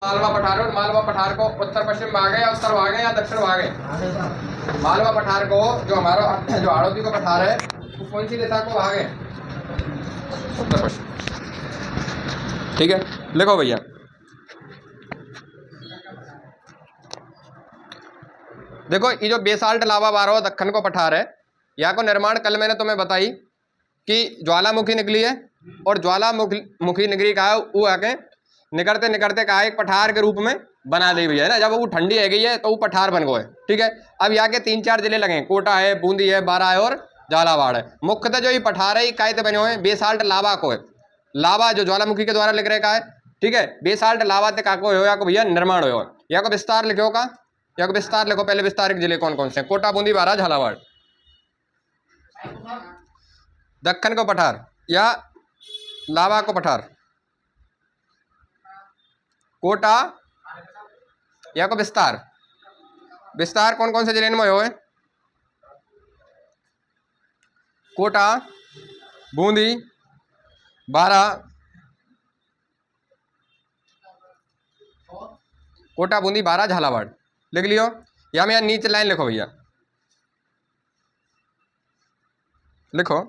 मालवा पठार और मालवा पठार को उत्तर पश्चिम भागे या उत्तर भागे या दक्षिण भागे? मालवा पठार को जो हमारा जो हाड़ौती का पठार है वो कौन सी दिशा को भागे? उत्तर पश्चिम। ठीक है, लिखो भैया। देखो ये जो बेसाल्ट लावा बारो दक्कन को पठार है, यहाँ को निर्माण कल मैंने तुम्हें बताई कि ज्वालामुखी निकली है और ज्वालामुखी निकली का है वो आके निकलते निकलते कहा एक पठार के रूप में बना दी हुई है ना। जब वो ठंडी है गई है तो वो पठार बन गए। ठीक है, अब यहाँ के 3-4 जिले लगे, कोटा है, बूंदी है, बारा है और झालावाड़ है। मुख्यतः जो ये पठार है ये कायते बने हुए हैं बेसाल्ट लावा को है। लावा जो ज्वालामुखी के द्वारा लिख रहे का है। ठीक है, बेसाल्ट लावा ते का को या को भैया निर्माण हो। या को विस्तार लिखो का, या को विस्तार लिखो। पहले विस्तारित जिले कौन कौन से? कोटा, बूंदी, बारा, झालावाड़। दक्कन को पठार या लावा को पठार, कोटा या को विस्तार। विस्तार कौन कौन से जिले में हो? कोटा, बूंदी, बारा, कोटा, बूंदी, बारा, झालावाड़। लिख लियो। या मैं नीचे लाइन लिखो भैया, लिखो।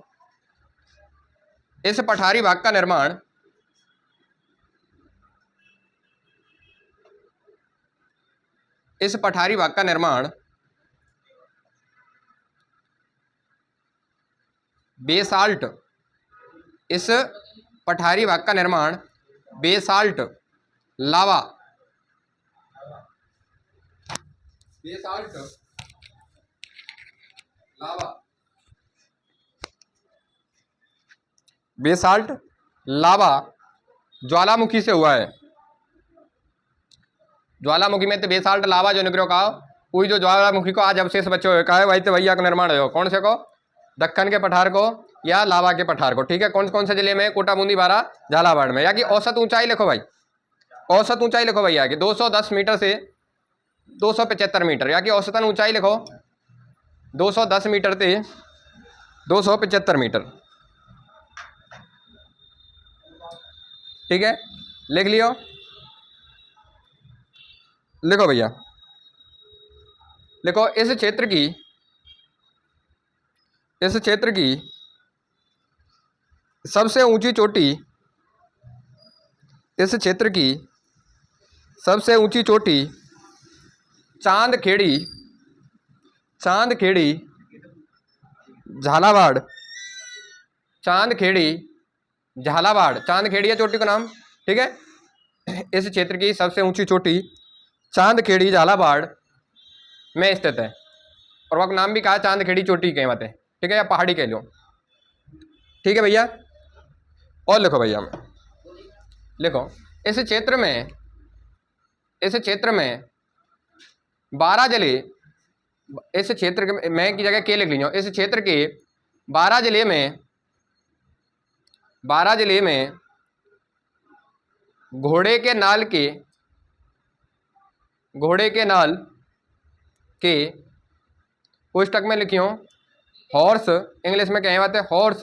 इस पठारी भाग का निर्माण बेसाल्ट, इस पठारी भाग का निर्माण बेसाल्ट लावा, बेसाल्ट लावा, बेसाल्ट लावा ज्वालामुखी से हुआ है। ज्वालामुखी में तो बेसाल्ट लावा जो निकलो का वही जो ज्वालामुखी को आज अवशेष बचे हुए का है वही तो भैया का निर्माण हो। कौन से को? दक्कन के पठार को या लावा के पठार को। ठीक है, कौन कौन से जिले में? कोटा, बूंदी, बारा, झालावाड़ में। या कि औसत ऊंचाई लिखो भाई, औसत ऊंचाई लिखो भैया कि 210 मीटर से 275 मीटर। या कि औसतन ऊंचाई लिखो 210 मीटर से 275 मीटर। ठीक है, लिख लियो। लिखो भैया, लिखो। इस क्षेत्र की सबसे ऊंची चोटी, इस क्षेत्र की सबसे ऊंची चोटी चांदखेड़ी, झालावाड़, चांदखेड़ी, झालावाड़। चांदखेड़ी है चोटी का नाम। ठीक है, इस क्षेत्र की सबसे ऊंची चोटी चांदखेड़ी, झालावाड़ में स्थित है। और वह नाम भी कहा चांदखेड़ी चोटी के मत है। ठीक है, या पहाड़ी कह लो। ठीक है भैया, और लिखो भैया, लिखो। इस क्षेत्र में 12 जिले, इस क्षेत्र में की जगह के लिख लीजिए। इस क्षेत्र के 12 जिले में घोड़े के नाल के पुस्तक में लिखियो हॉर्स, इंग्लिश में कहें बात है हॉर्स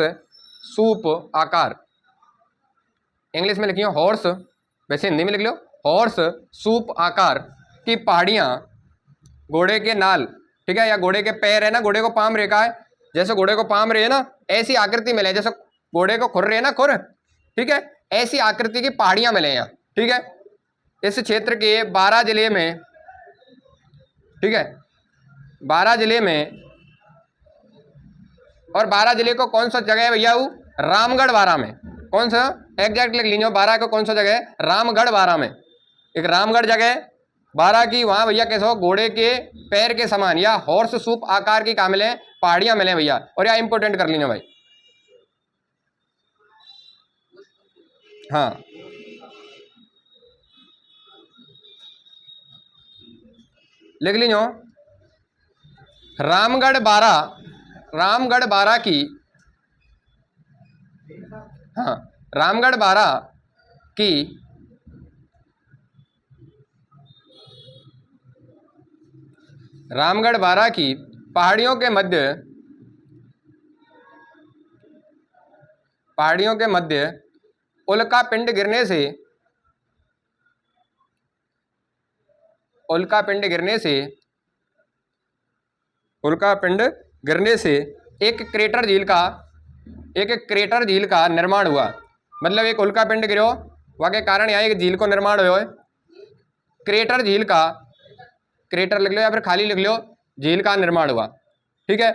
सूप आकार। इंग्लिश में लिखियो हॉर्स, वैसे हिंदी में लिख लो हॉर्स सूप आकार की पहाड़ियाँ घोड़े के नाल। ठीक है, या घोड़े के पैर है ना, घोड़े को पाम रेखा है, जैसे घोड़े को पाम रहे है ना ऐसी आकृति मिले, जैसे घोड़े को खुर रहे है ना खुर। ठीक है, ऐसी आकृति की पहाड़ियाँ मिले यहाँ। ठीक है, इस क्षेत्र के 12 जिले में, ठीक है 12 जिले में, और 12 जिले को कौन सा जगह है भैया? वो रामगढ़ बारा में। कौन सा? एग्जैक्ट लिख लीजिए। 12 को कौन सा जगह है? रामगढ़ बारा में। एक रामगढ़ जगह 12 की, वहां भैया कैसे हो घोड़े के पैर के समान या हॉर्स सूप आकार की कामिले पहाड़ियां मिले भैया। और या इंपोर्टेंट कर लीजिए भाई। हाँ, लिख लीजिए रामगढ़ बारा की, हाँ रामगढ़ बारा की पहाड़ियों के मध्य उल्का पिंड गिरने से उल्कापिंड गिरने से एक क्रेटर झील का निर्माण हुआ। मतलब एक उल्कापिंड गिरो, वहाँ के कारण यहाँ एक झील को निर्माण हुआ है। क्रेटर झील का, क्रेटर लिख लो या फिर खाली लिख लो, झील का निर्माण हुआ। ठीक है,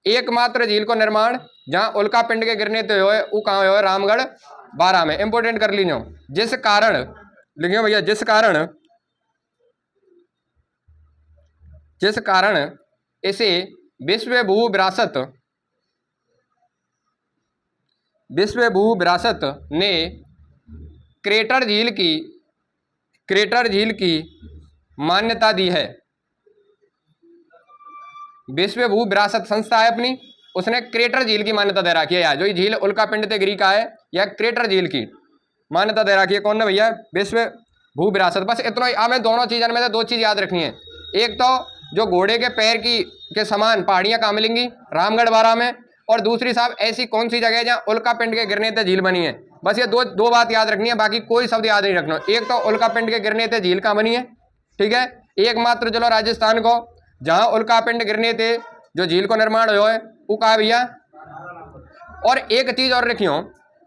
एकमात्र झील को निर्माण जहाँ उल्कापिंड के गिरने से हुए वो कहाँ हुआ है? रामगढ़ बारां में। इंपोर्टेंट कर लीजिए। जिस कारण लिखियो भैया, जिस कारण इसे विश्व भू विरासत ने क्रेटर झील की मान्यता दी है। विश्व भू विरासत संस्था है अपनी, उसने क्रेटर झील की मान्यता दे रखी है। यार जो ये झील उल्कापिंड से गिरी का है, या क्रेटर झील की मान्यता दे रखी है। कौन ने भैया? विश्व भू विरासत। बस इतना ही। हमें दोनों चीज़ों में से दो चीज़ याद रखनी है। एक तो जो घोड़े के पैर के समान पहाड़ियाँ कहाँ मिलेंगी? रामगढ़ बारां में। और दूसरी साहब ऐसी कौन सी जगह है जहाँ उल्कापिंड के गिरने से झील बनी है? बस ये दो बात याद रखनी है, बाकी कोई शब्द याद नहीं रखना। एक तो उल्कापिंड के गिरने से झील कहाँ बनी है, ठीक है, एकमात्र चलो राजस्थान को जहाँ उल्कापिंड गिरने से जो झील को निर्माण हुआ है वो कहा भैया। और एक चीज और रखियो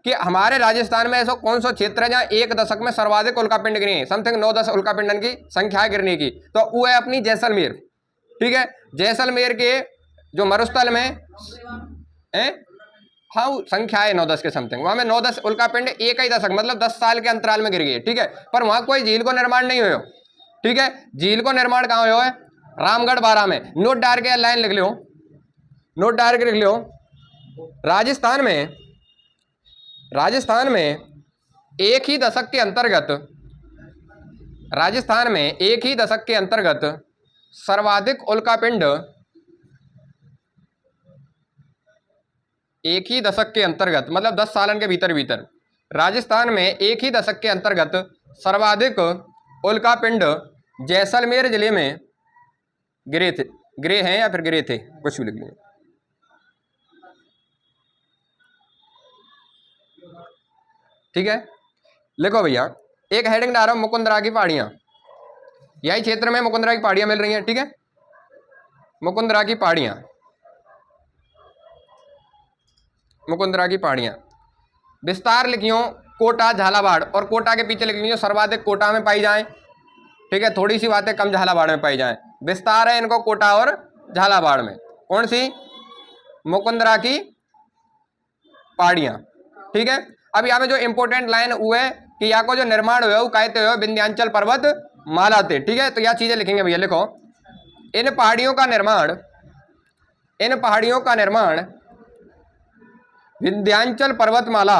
कि हमारे राजस्थान में ऐसा कौन सा क्षेत्र है जहाँ एक दशक में सर्वाधिक उल्कापिंड गिरे हैं? समथिंग 9-10 उल्कापिंडन की संख्या है गिरने की, तो वो है अपनी जैसलमेर। ठीक है, जैसलमेर के जो मरुस्थल में हाँ संख्या है 9-10 के समथिंग, वहां में 9-10 उल्कापिंड एक ही दशक मतलब 10 साल के अंतराल में गिर गए। ठीक है, पर वहां कोई झील को निर्माण नहीं हुआ। ठीक है, झील को निर्माण कहाँ हुआ है? रामगढ़ बारां में। नोट डाल के लाइन लिख लो, नोट डाल के लिख लो। राजस्थान में एक ही दशक के अंतर्गत सर्वाधिक उल्कापिंड एक ही दशक के अंतर्गत मतलब 10 सालन के भीतर राजस्थान में एक ही दशक के अंतर्गत सर्वाधिक उल्कापिंड जैसलमेर जिले में गिरे हैं या फिर गिरे थे, कुछ भी लिख लीजिए। ठीक है, लिखो भैया, एक हेडिंग डाल रहा हूं, मुकुंदरा की पहाड़ियां। यही क्षेत्र में मुकुंदरा की पहाड़ियां मिल रही हैं। ठीक है, मुकुंदरा की पहाड़ियां विस्तार लिखियो कोटा झालावाड़, और कोटा के पीछे लिख लीजिए सर्वाधिक कोटा में पाई जाए। ठीक है, थोड़ी सी बातें कम झालावाड़ में पाई जाए। विस्तार है इनको कोटा और झालावाड़ में। कौन सी? मुकुंदरा की पहाड़ियां। ठीक है, अब यहाँ में जो इंपोर्टेंट लाइन वो है कि यहाँ को जो निर्माण हुआ वो कहते हुए विंध्याचल पर्वत माला थे। ठीक है, तो यह चीजें लिखेंगे भैया। लिखो, इन पहाड़ियों का निर्माण विंध्याचल पर्वतमाला,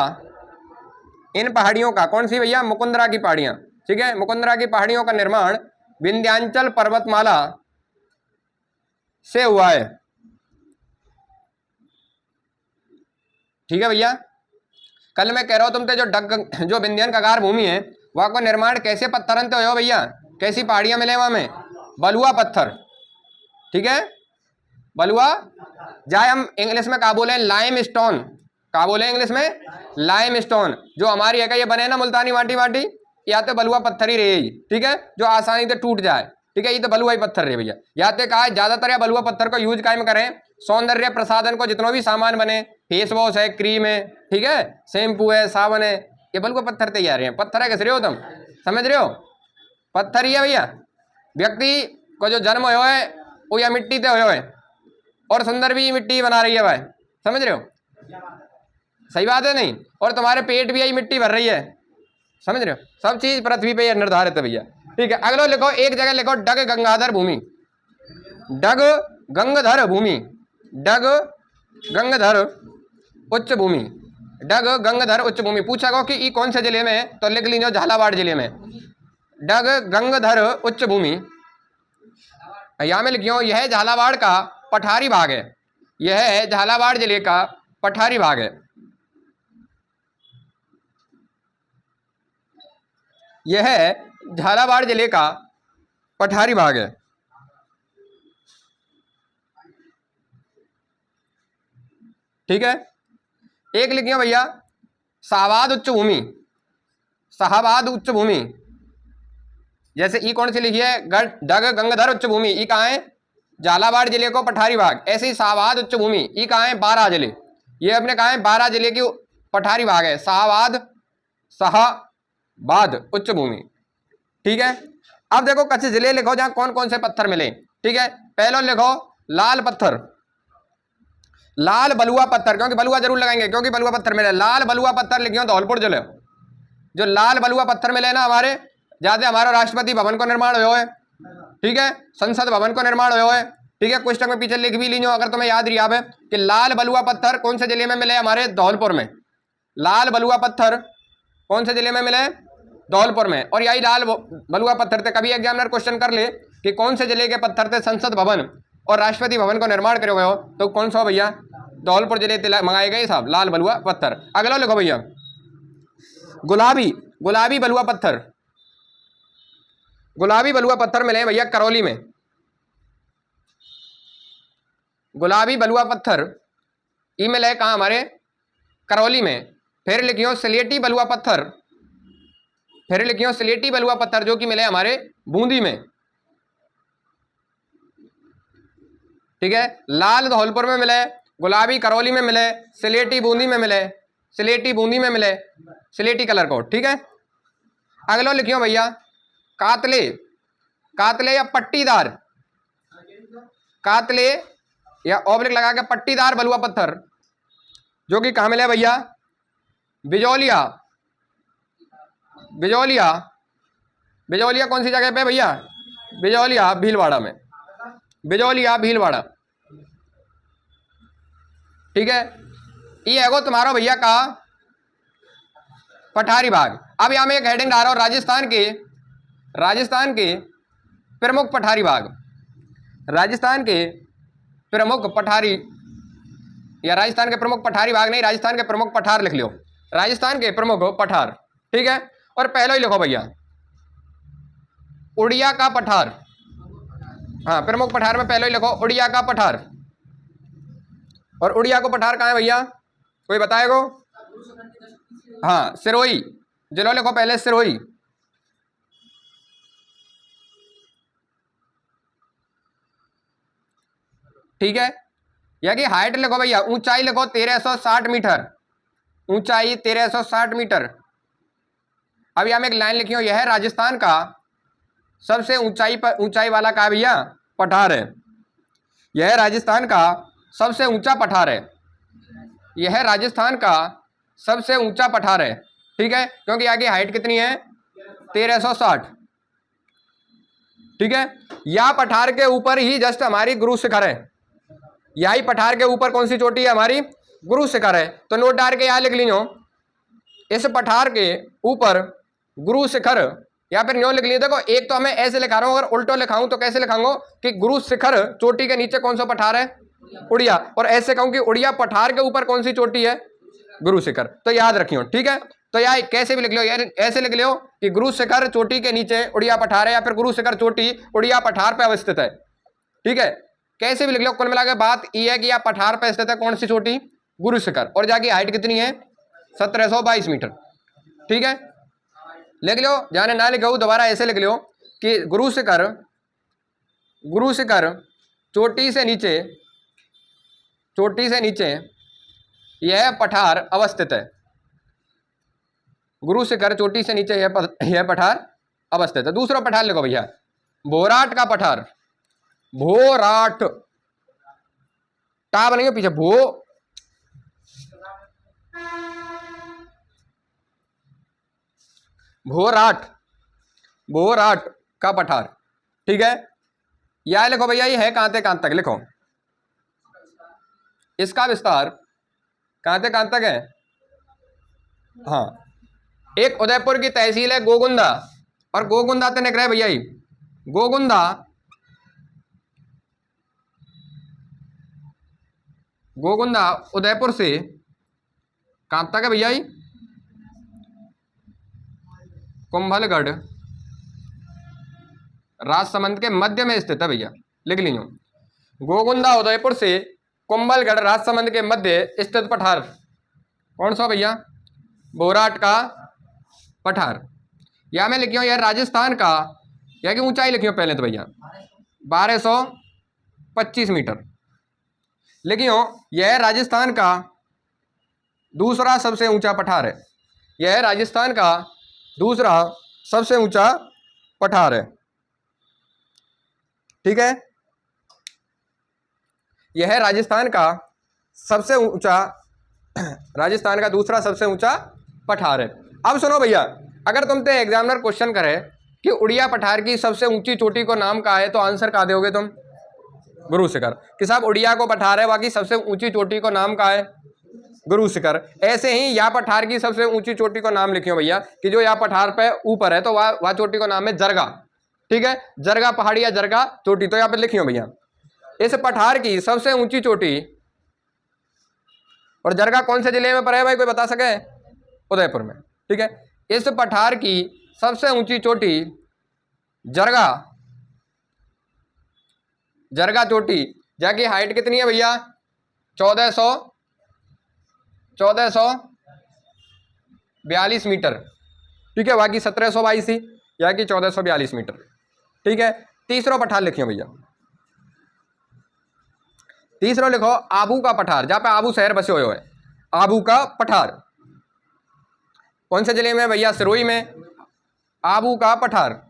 इन पहाड़ियों का, कौन सी भैया? मुकुंदरा की पहाड़ियां। ठीक है, मुकुंदरा की पहाड़ियों का निर्माण विंध्याचल पर्वतमाला से हुआ है। ठीक है भैया, कल मैं कह रहा हूं तुमसे जो विंध्यन कगार भूमि है वहां को निर्माण कैसे पत्थरन तो हो भैया? कैसी पहाड़ियां मिले वहां में? बलुआ पत्थर। ठीक है, बलुआ, जाए हम इंग्लिश में क्या बोले? Lime stone. क्या बोले इंग्लिश में? Lime stone. जो हमारी है ये बने ना मुल्तानी माटी या तो बलुआ पत्थर ही रहेगी। ठीक है, जो आसानी से टूट जाए। ठीक है, ये तो बलुआ ही पत्थर रहे भैया। या तो कहा ज्यादातर या बलुआ पत्थर को यूज कायम करें सौंदर्य प्रसाधन को, जितना भी सामान बने, फेस वॉश है, क्रीम है, ठीक है, शैम्पू है, साबुन है, ये बलुआ पत्थर तैयार है। पत्थर है, किस रहे हो तुम? समझ रहे हो? पत्थर ही है भैया। व्यक्ति को जो जन्म हुआ है वो या मिट्टी से हुआ है, और सुंदर भी मिट्टी बना रही है भाई। समझ रहे हो? सही बात है नहीं? और तुम्हारे पेट भी यही मिट्टी भर रही है। समझ रहे हो? सब चीज पृथ्वी पे निर्धारित है भैया। ठीक है, अगला लिखो, एक जगह लिखो डग गंगाधर भूमि। डग गंगाधर भूमि, डग गंगाधर उच्च भूमि, डग गंगाधर उच्च भूमि। पूछा गो कि ये कौन से जिले में है, तो लिख लीजिए झालावाड़ जिले में। डग गंगाधर उच्च भूमि, यहाँ में लिखियो यह झालावाड़ का पठारी भाग है। यह झालावाड़ जिले का पठारी भाग है। यह झालावाड़ जिले का पठारी भाग है। ठीक है, एक लिखियो भैया शाहबाद उच्च भूमि। शाहबाद उच्च भूमि, जैसे ई कौन सी लिखी है, डग गंगाधर उच्च भूमि, ई कहाँ है, झालावाड़ जिले को पठारी भाग। ऐसे ही शाहबाद उच्च भूमि, ई कहाँ है, बारां जिले, ये अपने कहाँ है, बारां जिले की पठारी भाग है, शाहबाद उच्च भूमि। ठीक है, अब देखो कुछ जिले लिखो जहां कौन कौन से पत्थर मिले। ठीक है, पहले लिखो लाल पत्थर, लाल बलुआ पत्थर, क्योंकि बलुआ जरूर लगाएंगे क्योंकि बलुआ पत्थर मिले। लाल बलुआ पत्थर लिखियो धौलपुर जिले, जो लाल बलुआ पत्थर मिले ना हमारे, ज्यादा हमारा राष्ट्रपति भवन को निर्माण हुआ है। ठीक है, संसद भवन को निर्माण हुआ है। ठीक है, क्वेश्चन में पीछे लिख भी लीजिए अगर तुम्हें याद रिहा है कि लाल बलुआ पत्थर कौन से जिले में मिले, हमारे धौलपुर में। लाल बलुआ पत्थर कौन से जिले में मिले, धौलपुर में। और यही लाल बलुआ पत्थर थे, कभी एग्जामिनर क्वेश्चन कर ले कि कौन से जिले के पत्थर थे संसद भवन और राष्ट्रपति भवन को निर्माण करे हुए हो, तो कौन सा भैया, धौलपुर जिले मंगाए गए साहब लाल बलुआ पत्थर। अगला लिखो भैया गुलाबी, गुलाबी बलुआ पत्थर, गुलाबी बलुआ पत्थर मिले भैया करौली में, गुलाबी बलुआ पत्थर ई मिले कहाँ, हमारे करौली में। फिर लिखियो सिलेटी बलुआ पत्थर, फिर लिखियो सिलेटी बलुआ पत्थर जो कि मिले हमारे बूंदी में। ठीक है, लाल धौलपुर में मिले, गुलाबी करौली में मिले, सिलेटी बूंदी में मिले, सिलेटी बूंदी में मिले, सिलेटी कलर कोड। ठीक है, अगला लिखियो भैया कातले, कातले या पट्टीदार, कातले या ऑब्लिक लगा के पट्टीदार बलुआ पत्थर जो कि कहाँ मिले भैया, बिजौलिया, बिजौलिया, बिजौलिया कौन सी जगह पे भैया, बिजौलिया भीलवाड़ा में, बिजौलिया भीलवाड़ा। ठीक है, ये है तुम्हारा भैया का पठारी भाग। अब यहां में एक हेडिंग डाल रहा हूं, राजस्थान के, राजस्थान के प्रमुख पठारी भाग, राजस्थान के प्रमुख पठारी, या राजस्थान के प्रमुख पठारी भाग नहीं, राजस्थान के प्रमुख पठार लिख लियो, राजस्थान के प्रमुख पठार। ठीक है, और पहले ही लिखो भैया उड़िया का पठार, हाँ प्रमुख पठार में पहले ही लिखो उड़िया का पठार। और उड़िया को पठार कहाँ है भैया, कोई बताएगो, हाँ सिरोही जिला लिखो पहले, सिरोही। ठीक है, या कि हाइट लिखो भैया, ऊंचाई लिखो 1360 मीटर, ऊंचाई 1360 मीटर। अब यहां में एक लाइन लिखी हो, यह है राजस्थान का सबसे ऊंचाई वाला का भैया पठार है, यह राजस्थान का सबसे ऊंचा पठार है, यह राजस्थान का सबसे ऊंचा पठार है। ठीक है, क्योंकि आगे हाइट कितनी है 1360। ठीक है, या पठार के ऊपर ही जस्ट हमारी गुरु शिखर है, यही पठार के ऊपर कौन सी चोटी है हमारी, गुरु शिखर है। तो नोट डाल के यहां लिख लीजिए इस पठार के ऊपर गुरु शिखर, या फिर न्यों लिख लीजिए। देखो एक तो हमें ऐसे लिखा रहा हूं, अगर उल्टो लिखाऊं तो कैसे लिखाऊंगा कि गुरु शिखर चोटी के नीचे कौन सा पठार है, उड़िया, और ऐसे कहूं कि उड़िया पठार के ऊपर कौन सी चोटी है, गुरु शिखर। तो याद रखियो। ठीक है, तो यार कैसे भी लिख लो, यार ऐसे लिख लो कि गुरु शिखर चोटी के नीचे उड़िया पठार है, या फिर गुरु शिखर चोटी उड़िया पठार पे अवस्थित है। ठीक है, कैसे भी लिख लो, कुल मिलाकर बात यह है कि यह पठार पे स्थित है कौन सी चोटी, गुरु शिखर, और जाकी हाइट कितनी है 1722 मीटर। ठीक है, लिख लो, जाने ना लिखो दोबारा ऐसे लिख लो कि गुरु शिखर, गुरु शिखर चोटी से नीचे, चोटी से नीचे यह पठार अवस्थित है, गुरु शिखर चोटी से नीचे यह पठार अवस्थित है। दूसरा पठार लिखो भैया भोराट का पठार, भोराट, टा बनेंगे पीछे, भोराट, भोराट का पठार। ठीक है, यह लिखो भैया, ये है कहां तक लिखो, इसका विस्तार कहां तक है। हाँ, एक उदयपुर की तहसील है गोगुंदा, और गोगुंदा तो निकल रहा है भैया ही, गोगुंदा, गोगुंदा उदयपुर से कहां तक है भैया ही, कुंभलगढ़ राजसमंद के मध्य में स्थित है भैया, लिख लीजिए गोगुंदा उदयपुर से कुंभलगढ़ राजसमंद के मध्य स्थित पठार कौन सा भैया, भोराट का पठार। या मैं लिखी हूं, यह राजस्थान का या कि ऊंचाई लिखियो पहले तो भैया 1225 मीटर। लिखियो यह राजस्थान का दूसरा सबसे ऊंचा पठार है। यह राजस्थान का दूसरा सबसे ऊंचा पठार है। ठीक है, यह राजस्थान का सबसे ऊंचा, राजस्थान का दूसरा सबसे ऊंचा पठार है। अब सुनो भैया, अगर तुमसे एग्जामिनर क्वेश्चन करे कि उड़िया पठार की सबसे ऊंची चोटी को नाम क्या है, तो आंसर क्या दोगे तुम? गुरु शिखर। कि साहब उड़िया को पठार है, बाकी सबसे ऊंची चोटी को नाम क्या है? गुरु शिखर। ऐसे ही या पठार की सबसे ऊंची चोटी को नाम लिखियो भैया, कि जो या पठार पे ऊपर है तो वह चोटी को नाम है जरगा। ठीक है, जरगा पहाड़ी या जरगा चोटी, तो यहाँ पे लिखियो भैया इस पठार की सबसे ऊंची चोटी। और जरगा कौन से जिले में पड़ा है भाई, कोई बता सके? उदयपुर में। ठीक है, इस पठार की सबसे ऊंची चोटी जरगा, जरगा चोटी, जाकी हाइट कितनी है भैया? 1442 मीटर। ठीक है, बाकी 1722 ही, या कि 1442 मीटर। ठीक है, तीसरा पठार लिखियो भैया, तीसरा लिखो आबू का पठार, जहां पे आबू शहर बसे हुए है। आबू का पठार कौन से जिले में भैया? सिरोही में। आबू का पठार,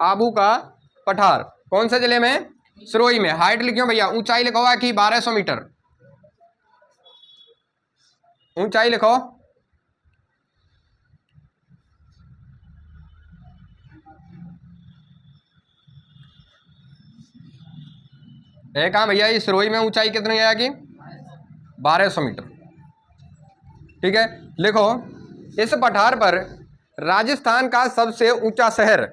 आबू का पठार कौन से जिले में? सिरोही में। हाइट लिखियो भैया, ऊंचाई लिखो कि 1200 मीटर। ऊंचाई लिखो कहाँ भैया, ये सिरोही में ऊंचाई कितनी है कि 1200 मीटर। ठीक है, लिखो इस पठार पर राजस्थान का सबसे ऊंचा शहर,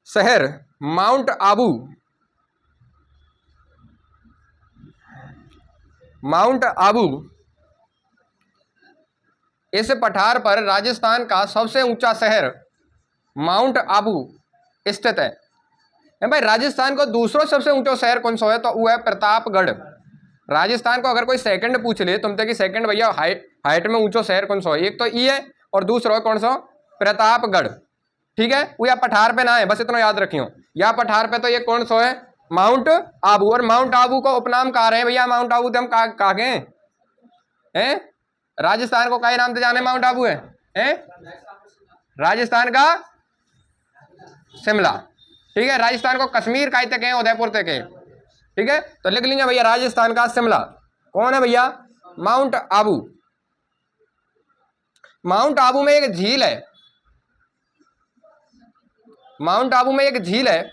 शहर माउंट आबू, माउंट आबू। इस पठार पर राजस्थान का सबसे ऊंचा शहर माउंट आबू स्थित है। भाई राजस्थान को दूसरा सबसे ऊंचा शहर कौन सा है, तो वो है प्रतापगढ़। राजस्थान को अगर कोई सेकंड पूछ ले तुमसे कि सेकंड भैया हाइट में ऊंचा शहर कौन सा है, एक तो ये है और दूसरा है कौन सा? प्रतापगढ़। ठीक है, वो या पठार पे ना है, बस इतना याद रखियो, या पठार पे तो ये कौन सा है? माउंट आबू। और माउंट आबू को उपनाम कहा रहे हैं भैया, माउंट आबू हम कहा गए हैं? राजस्थान को क्या नाम से जाने माउंट आबू है? राजस्थान का शिमला। ठीक है, राजस्थान को कश्मीर का तक है, उदयपुर तक है। ठीक है, तो लिख लीजिए भैया राजस्थान का शिमला कौन है भैया? माउंट आबू। माउंट आबू में एक झील है, माउंट आबू में एक झील है,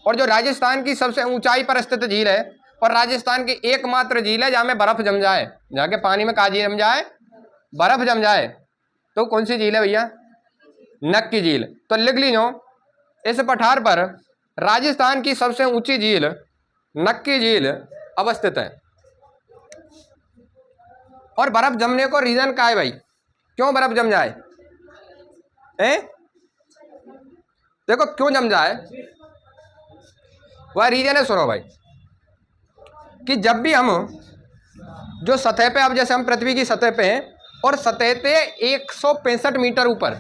और जो राजस्थान की सबसे ऊंचाई पर स्थित झील है, और राजस्थान की एकमात्र झील है जहां में बर्फ जम जाए, जाके पानी में काजी जम जाए, बर्फ जम जाए। तो कौन सी झील है भैया? नक्की झील। तो लिख लीजिए इस पठार पर राजस्थान की सबसे ऊंची झील नक्की झील अवस्थित है। और बर्फ जमने को रीजन क्या है भाई, क्यों बर्फ जम जाए? देखो क्यों जम जाए, वह रीजन है, सुनो भाई, कि जब भी हम जो सतह पे, अब जैसे हम पृथ्वी की सतह पे हैं और सतह पे 165 मीटर ऊपर,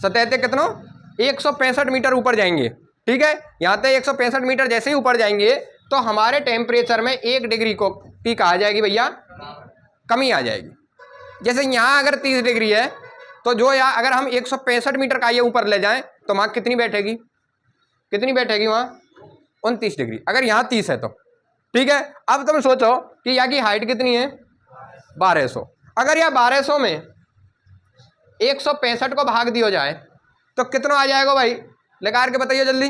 सतह पे कितना? 165 मीटर ऊपर जाएंगे। ठीक है, यहाँ पे 165 मीटर जैसे ही ऊपर जाएंगे तो हमारे टेम्परेचर में 1 डिग्री को की कहा जाएगी भैया कमी आ जाएगी। जैसे यहाँ अगर 30 डिग्री है तो जो यहाँ अगर हम 165 मीटर का ये ऊपर ले जाएं तो वहाँ कितनी बैठेगी, कितनी बैठेगी वहाँ? 29 डिग्री। अगर यहाँ 30 है तो ठीक है। अब तुम सोचो कि यहाँ की हाइट कितनी है? 1200। अगर यहाँ 1200 में 165 को भाग दिया जाए तो कितना आ जाएगा भाई? लगा के बताइए जल्दी,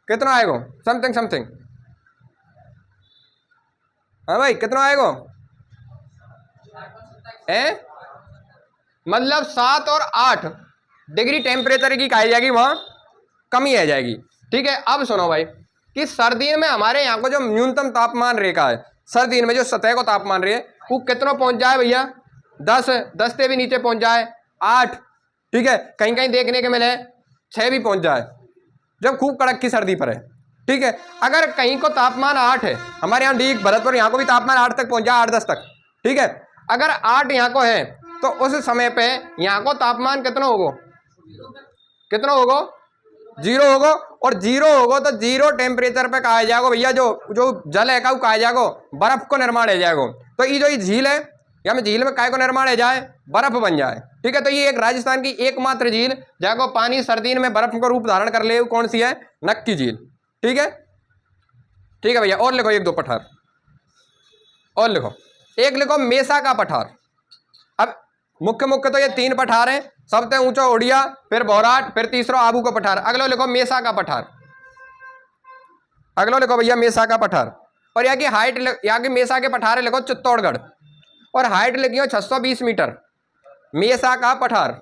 कितना आएगा? समथिंग समथिंग, हाँ भाई कितना आएगा? मतलब 7 और 8 डिग्री टेम्परेचर की कही जाएगी वहाँ कमी आ जाएगी। ठीक है, अब सुनो भाई कि सर्दियों में हमारे यहाँ को जो न्यूनतम तापमान रेखा है, सर्दियों में जो सतह को तापमान रही है वो कितना पहुँच जाए भैया? 10 से भी नीचे पहुँच जाए, 8। ठीक है, कहीं कहीं देखने के मिले 6 भी पहुँच जाए जब खूब कड़क की सर्दी पर है। ठीक है, अगर कहीं को तापमान 8 है, हमारे यहाँ डी भरतपुर यहाँ को भी तापमान 8 तक पहुँच जाए, 8-10 तक। ठीक है, अगर 8 यहाँ को है तो उस समय पे यहाँ को तापमान कितना होगा, कितना होगा, 0 होगा। और 0 होगा तो 0 टेम्परेचर पे कहा जाएगा भैया जो जो जल है का कहा जाएगा बर्फ को निर्माण हो जाएगा। तो ये जो ये झील है, या में झील में काय को निर्माण हो जाए, बर्फ बन जाए। ठीक है, तो ये एक राजस्थान की एकमात्र झील जाको पानी सर्दी में बर्फ का रूप धारण कर ले, वो कौन सी है, नक्की झील। ठीक है, ठीक है भैया। और लिखो एक दो पठार और लिखो। एक लिखो मेसा का पठार। अब मुख्य मुख्य तो ये 3 पठार हैं, सबसे ऊंचा ओडिया, फिर भौराट, फिर तीसरा आबू का पठार। अगलो लिखो मेसा का पठार। अगलो लिखो भैया मेसा का पठार। और यहाँ की हाइट, यहाँ की मेसा के पठार लिखो चित्तौड़गढ़, और हाइट लिखी हो 620 मीटर। मेसा का पठार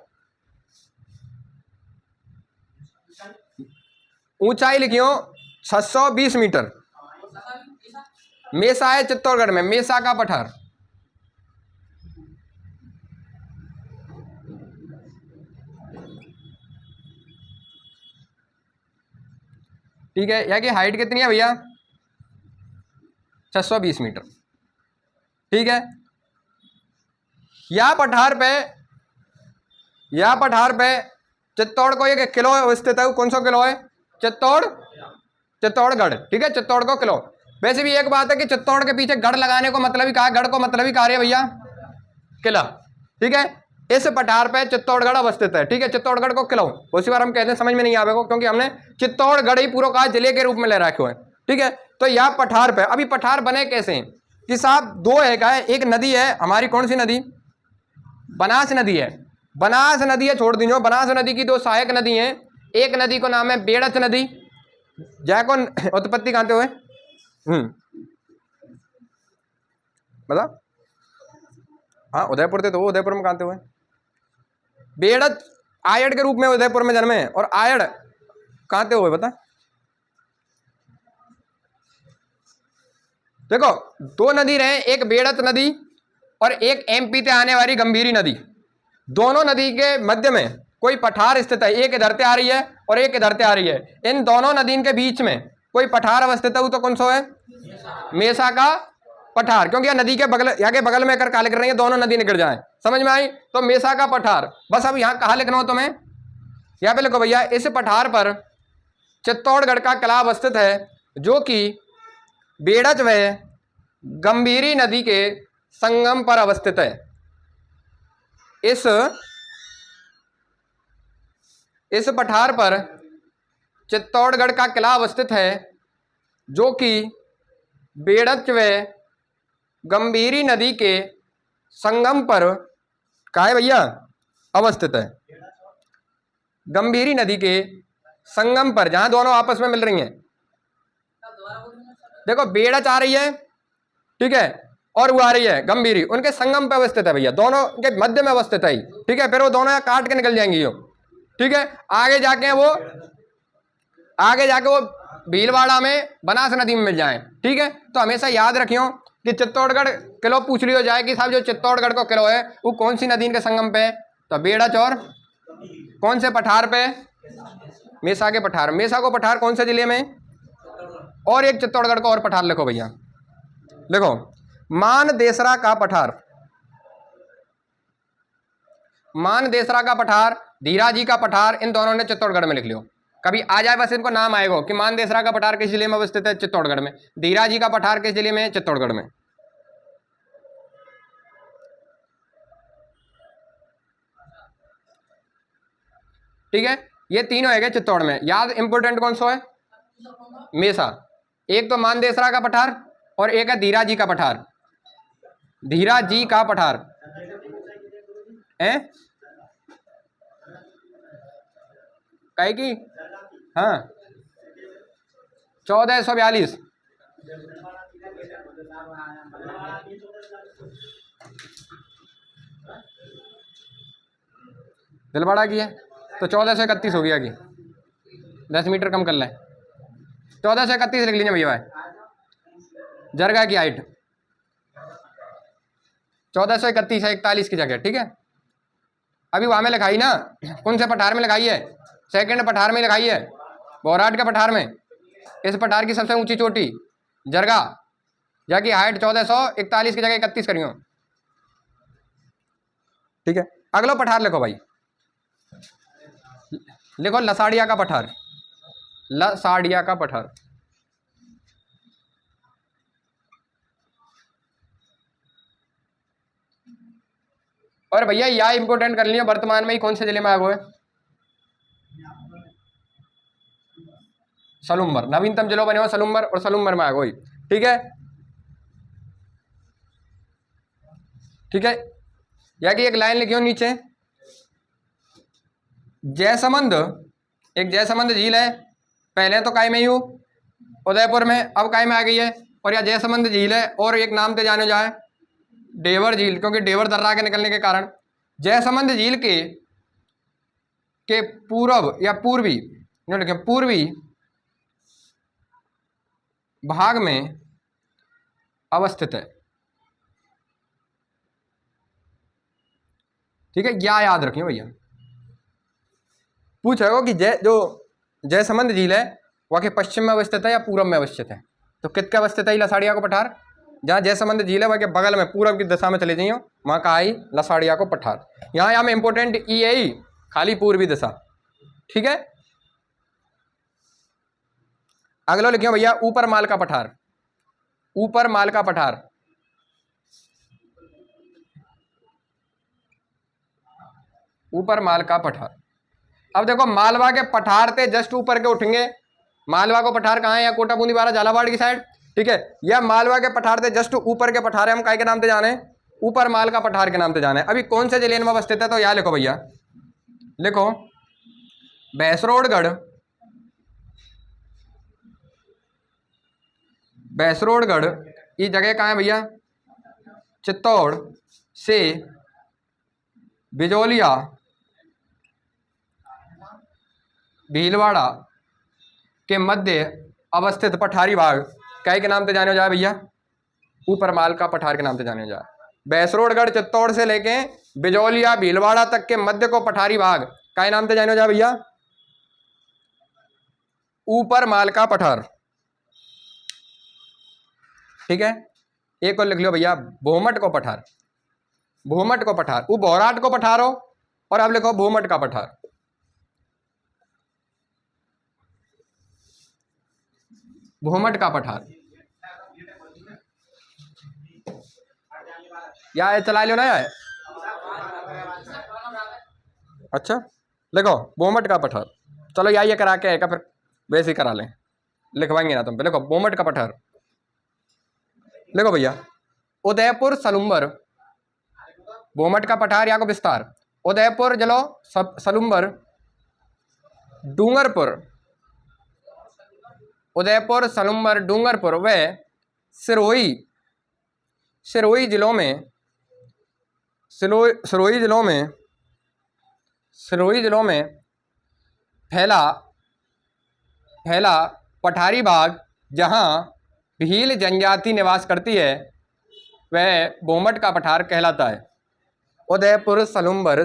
ऊंचाई लिखी हो 620 मीटर। मेसा है चित्तौड़गढ़ में, मेसा का पठार। ठीक है, यहाँ की हाइट कितनी है भैया, 620 मीटर। ठीक है, या पठार पे चित्तौड़ को एक किलो स्थित है, कौन सा किलो है, चित्तौड़गढ़। ठीक है, चित्तौड़ को किलो। वैसे भी एक बात है कि चित्तौड़ के पीछे गढ़ लगाने को मतलब ही कहा, गढ़ को मतलब ही कहा है भैया किला। ठीक है, इस पठार पे चित्तौड़गढ़ अवस्थित है। ठीक है, चित्तौड़गढ़ को किला, उसी बार हम कहते हैं, समझ में नहीं आवेगा क्योंकि हमने चित्तौड़गढ़ ही पूरा कहा जिले के रूप में ले रखे हुए। ठीक है, तो यह पठार पे, अभी पठार बने कैसे कि साहब, 2 है का है, एक नदी है हमारी, कौन सी नदी, बनास नदी है। बनास नदी है, छोड़ दीजिए, बनास नदी की 2 सहायक नदी हैं। एक नदी को नाम है बेड़च नदी, जैको उत्पत्ति कहाँ से हुए, बता, हाँ उदयपुर थे, तो वो उदयपुर में कहाँ से हुए, बेड़च आयड़ के रूप में उदयपुर में जन्मे। और आयड़ कहाँ से हुए बता, देखो 2 नदी रहे, एक बेड़च नदी और एक एमपी से आने वाली गंभीरी नदी। दोनों नदी के मध्य में कोई पठार स्थित है, एक इधर से आ रही है और एक इधर से आ रही है। इन दोनों नदी के बीच में कोई पठार अवस्थित है, वो तो कौन सा है, मेसा का पठार। क्योंकि यह नदी के बगल, यहाँ के बगल में कर काले कर रही है, दोनों नदी निकल जाए, समझ में आई, तो मेसा का पठार। बस अब यहाँ कहाँ लिखना हो तुम्हें, यहाँ पे लिखो भैया, इस पठार पर चित्तौड़गढ़ का किला अवस्थित है, जो कि बेड़च व गंभीरी नदी के संगम पर अवस्थित है। इस पठार पर चित्तौड़गढ़ का किला अवस्थित है, जो कि बेड़च व गंभीरी नदी के संगम पर का है भैया अवस्थित है। गंभीरी नदी के संगम पर, जहां दोनों आपस में मिल रही हैं। देखो बेड़च आ रही है, ठीक है, और वो आ रही है गंभीरी, उनके संगम पे अवस्थित है भैया, दोनों के मध्य में अवस्थित है। ठीक है, फिर वो दोनों काट के निकल जाएंगी यो। ठीक है, आगे जाके वो भीलवाड़ा में बनास नदी में मिल जाए। ठीक है, तो हमेशा याद रखियो कि चित्तौड़गढ़ किलो पूछ लियो जाए कि साहब जो चित्तौड़गढ़ को किलो है वो कौन सी नदी के संगम पे है, तो बेड़च और कौन से पठार पे, मेसा के पठार। मेसा को पठार कौन से जिले में, और एक चित्तौड़गढ़ को और पठार लिखो भैया, लिखो मानदेसरा का पठार। मानदेसरा का पठार, धीराजी का पठार, इन दोनों ने चित्तौड़गढ़ में लिख लियो। कभी आ जाए बस इनको नाम आएगा कि मानदेसरा का पठार किस जिले में अवस्थित है, चित्तौड़गढ़ में। धीराजी का पठार किस जिले में, चित्तौड़गढ़ में। ठीक है, ये तीनों है चित्तौड़ में। याद इंपोर्टेंट कौन सा है, मेसा। एक तो मानदेसरा का पठार और एक है धीराजी का पठार। धीराजी का पठार है कई की, हाँ 1442 दिलवाड़ा की है, तो 1431 हो गया कि 10 मीटर कम कर लें, 1431 लिख लीजिए भैया। जरगा की हाइट 1431 है, 41 की जगह। ठीक है, अभी वहाँ में लिखाई ना, कौन से पठार में लिखाई है, सेकंड पठार में लिखाई है, भौराट के पठार में। इस पठार की सबसे ऊंची चोटी जरगा, जहाँ की हाइट 1441 की जगह 31 करियो। ठीक है, अगला पठार लिखो भाई, लिखो लसाड़िया का पठार, लसाड़िया का पठार। और भैया यह इंपोर्टेंट कर लिया, वर्तमान में ही कौन से जिले में आया हुआ है? सलूम्बर, नवीनतम जिलों बने हुए सलूम्बर, और सलूम्बर में आया हुआ, ठीक है। ठीक है, या कि एक लाइन लिखी हो नीचे, जयसमंद, एक जयसमंद झील है, पहले तो काय में ही हूँ उदयपुर में, अब काय में आ गई है, और यह जयसमंद झील है, और एक नाम से जाने जाए डेवर झील, क्योंकि डेवर दर्रा के निकलने के कारण। जयसमंद झील के पूर्व या पूर्वी, लिखे पूर्वी भाग में अवस्थित है, ठीक है, क्या याद रखें भैया। पूछेगा कि जो जयसमंद झील है वह के पश्चिम में अवस्थित है या पूर्व में अवस्थित है, तो कित का अवस्थित है लसाड़िया को पठार, जहाँ जयसमंद झील है वह के बगल में पूर्व की दिशा में चले जाइए, वहाँ का आई लसाड़िया को पठार। यहाँ में इंपोर्टेंट ई है खाली पूर्वी दिशा, ठीक है। अगला लिखिए भैया ऊपर माल का पठार, ऊपर माल का पठार, ऊपर माल का पठार। अब देखो मालवा के पठार थे जस्ट ऊपर के उठेंगे, मालवा को पठार कहाँ है, या कोटा बूंदी बारा झालावाड़ की साइड, ठीक है। यह मालवा के पठार थे जस्ट ऊपर के पठार है, हम काय के नाम से जाने, ऊपर माल का पठार के नाम से जाने। अभी कौन से जिले में अवस्थित है, तो यहाँ लिखो भैया, लिखो भैंसरोडगढ़, भैंसरोडगढ़ ये जगह कहाँ है भैया, चित्तौड़ से बिजोलिया भीलवाड़ा के मध्य अवस्थित पठारी भाग काय के नाम से जाने जाए भैया, ऊपर माल का पठार के नाम से जाने जाए। भैंसरोडगढ़ चित्तौड़ से लेके बिजोलिया भीलवाड़ा तक के मध्य को पठारी भाग काय नाम से जाने जाए भैया, ऊपर माल का पठार, ठीक है। एक और लिख लो भैया भोमट को पठार, भोमट को पठार, वो भौराट को पठार हो, और अब लिखो भोमट का पठार, भोमट का पठार। या चला लो ना यार, अच्छा लिखो भोमट का पठार। चलो या ये करा के आएगा, फिर वैसे ही करा लें, लिखवाएंगे ना तुम पे। लिखो भोमट का पठार, लिखो भैया उदयपुर सलूम्बर, भोमट का पठार या को विस्तार, उदयपुर जलो सलूम्बर डूंगरपुर, उदयपुर सलूम्बर डूंगरपुर व सिरोही, सिरोही जिलों में, सिरोही जिलों में फैला पठारी भाग जहां भील जनजाति निवास करती है वह भोमट का पठार कहलाता है। उदयपुर सलूम्बर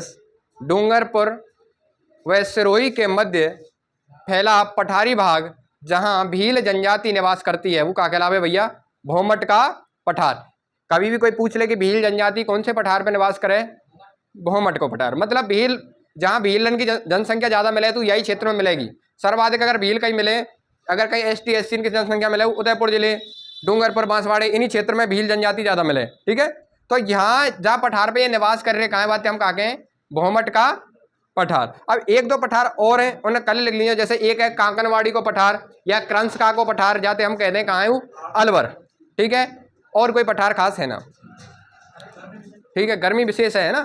डूंगरपुर व सिरोही के मध्य फैला पठारी भाग जहां भील जनजाति निवास करती है वो क्या कहलावे भैया, भोमट का पठार। कभी भी कोई पूछ ले कि भील जनजाति कौन से पठार पे निवास करे, भोमट को पठार, मतलब भील जहाँ भीलन की जनसंख्या ज़्यादा मिले तो यही क्षेत्र में मिलेगी। सर्वाधिक अगर भील कहीं मिले, अगर कहीं ST SC की जनसंख्या मिले उदयपुर जिले डूंगरपुर बांसवाड़े इन्हीं क्षेत्र में भील जनजाति ज़्यादा मिले, ठीक है। तो यहाँ जहाँ पठार पे ये निवास कर रहे कहाँ बात है, हम कहा कहें भोमट का पठार। अब एक दो पठार और हैं उन्हें कल लिख लीजिए, जैसे एक है कांकनवाड़ी को पठार या क्रंसका को पठार, जाते हम कहते हैं कहाँ है वो, अलवर, ठीक है। और कोई पठार खास है ना, ठीक है, गर्मी विशेष है ना,